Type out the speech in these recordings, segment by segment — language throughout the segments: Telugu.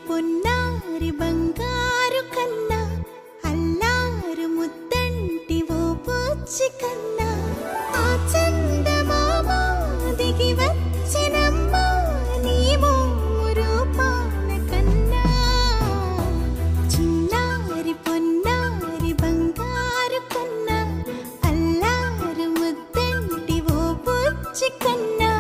పొన్నారి బంగారు కన్నా అల్లారు ముద్దంటి ఓ పూచి కన్నా ఆ చందమామ దిగి వచ్చినమ్మా నీ రూపాన కన్నా చిన్నారి పొన్నారి బంగారు కన్నా అల్లారు ముద్దంటి ఓ పూచి కన్నా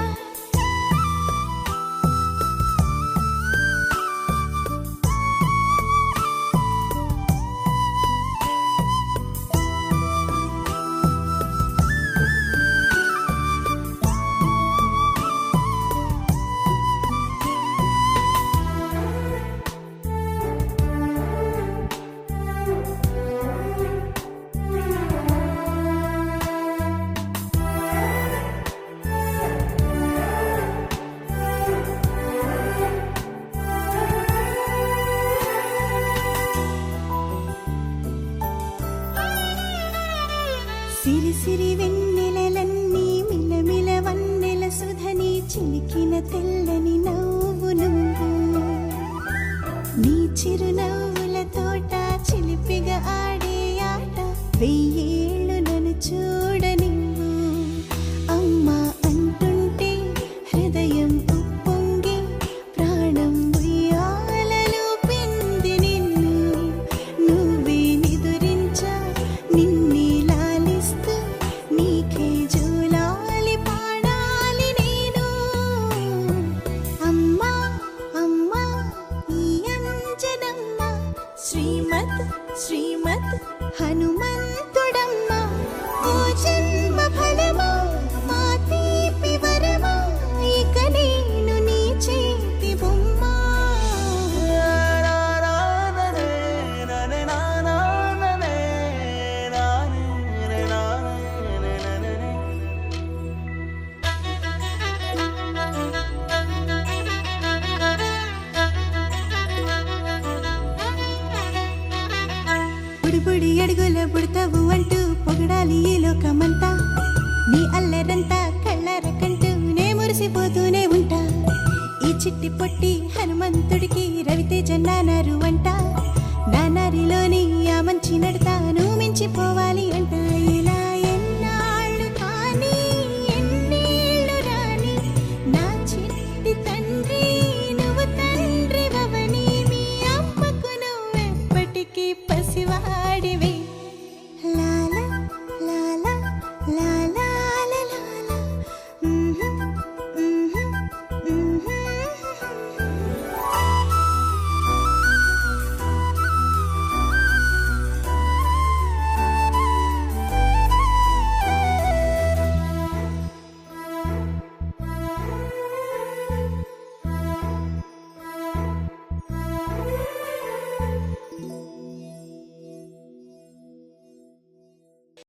సిరి సిరి వెన్నెలలన్నీ మిలమిల వన్నెల సుధని చిలికిన తెల్లని నవ్వు నువ్వు నీ చిరునవ్వుల తోట చిలిపిగా ఆడే ఆట వెయ్యేళ్ళు నన్ను చూడనివ్వు అమ్మా అంటుంటే హృదయం ఉప్పొంగి ప్రాణం ఉయ్యాలలో పింది నిన్ను నువ్వే నిదురించా నిన్నే నీకే జూలాలి పాడాలి నేను అమ్మా అమ్మా ఈ అంజనమ్మ శ్రీమత్ శ్రీమత్ హనుమంతుడమ్మ ఓ జన్మ ఫలమా మా తీపి వరమా ఇక నేను నీ చేతి బొమ్మ బుడి అడుగుల బుడతావు అంటూ పొగడాలి ఈ లోకమంతా నీ అల్లరంతా కళ్ళరకంటూ నే మురిసిపోతూనే ఉంటా ఈ చిట్టి పొట్టి హనుమంతుడికి రవితేజ నానారు అంట నానారిలోని ఆ మంచి నడతా నువ్వు మించిపోవాలి అంట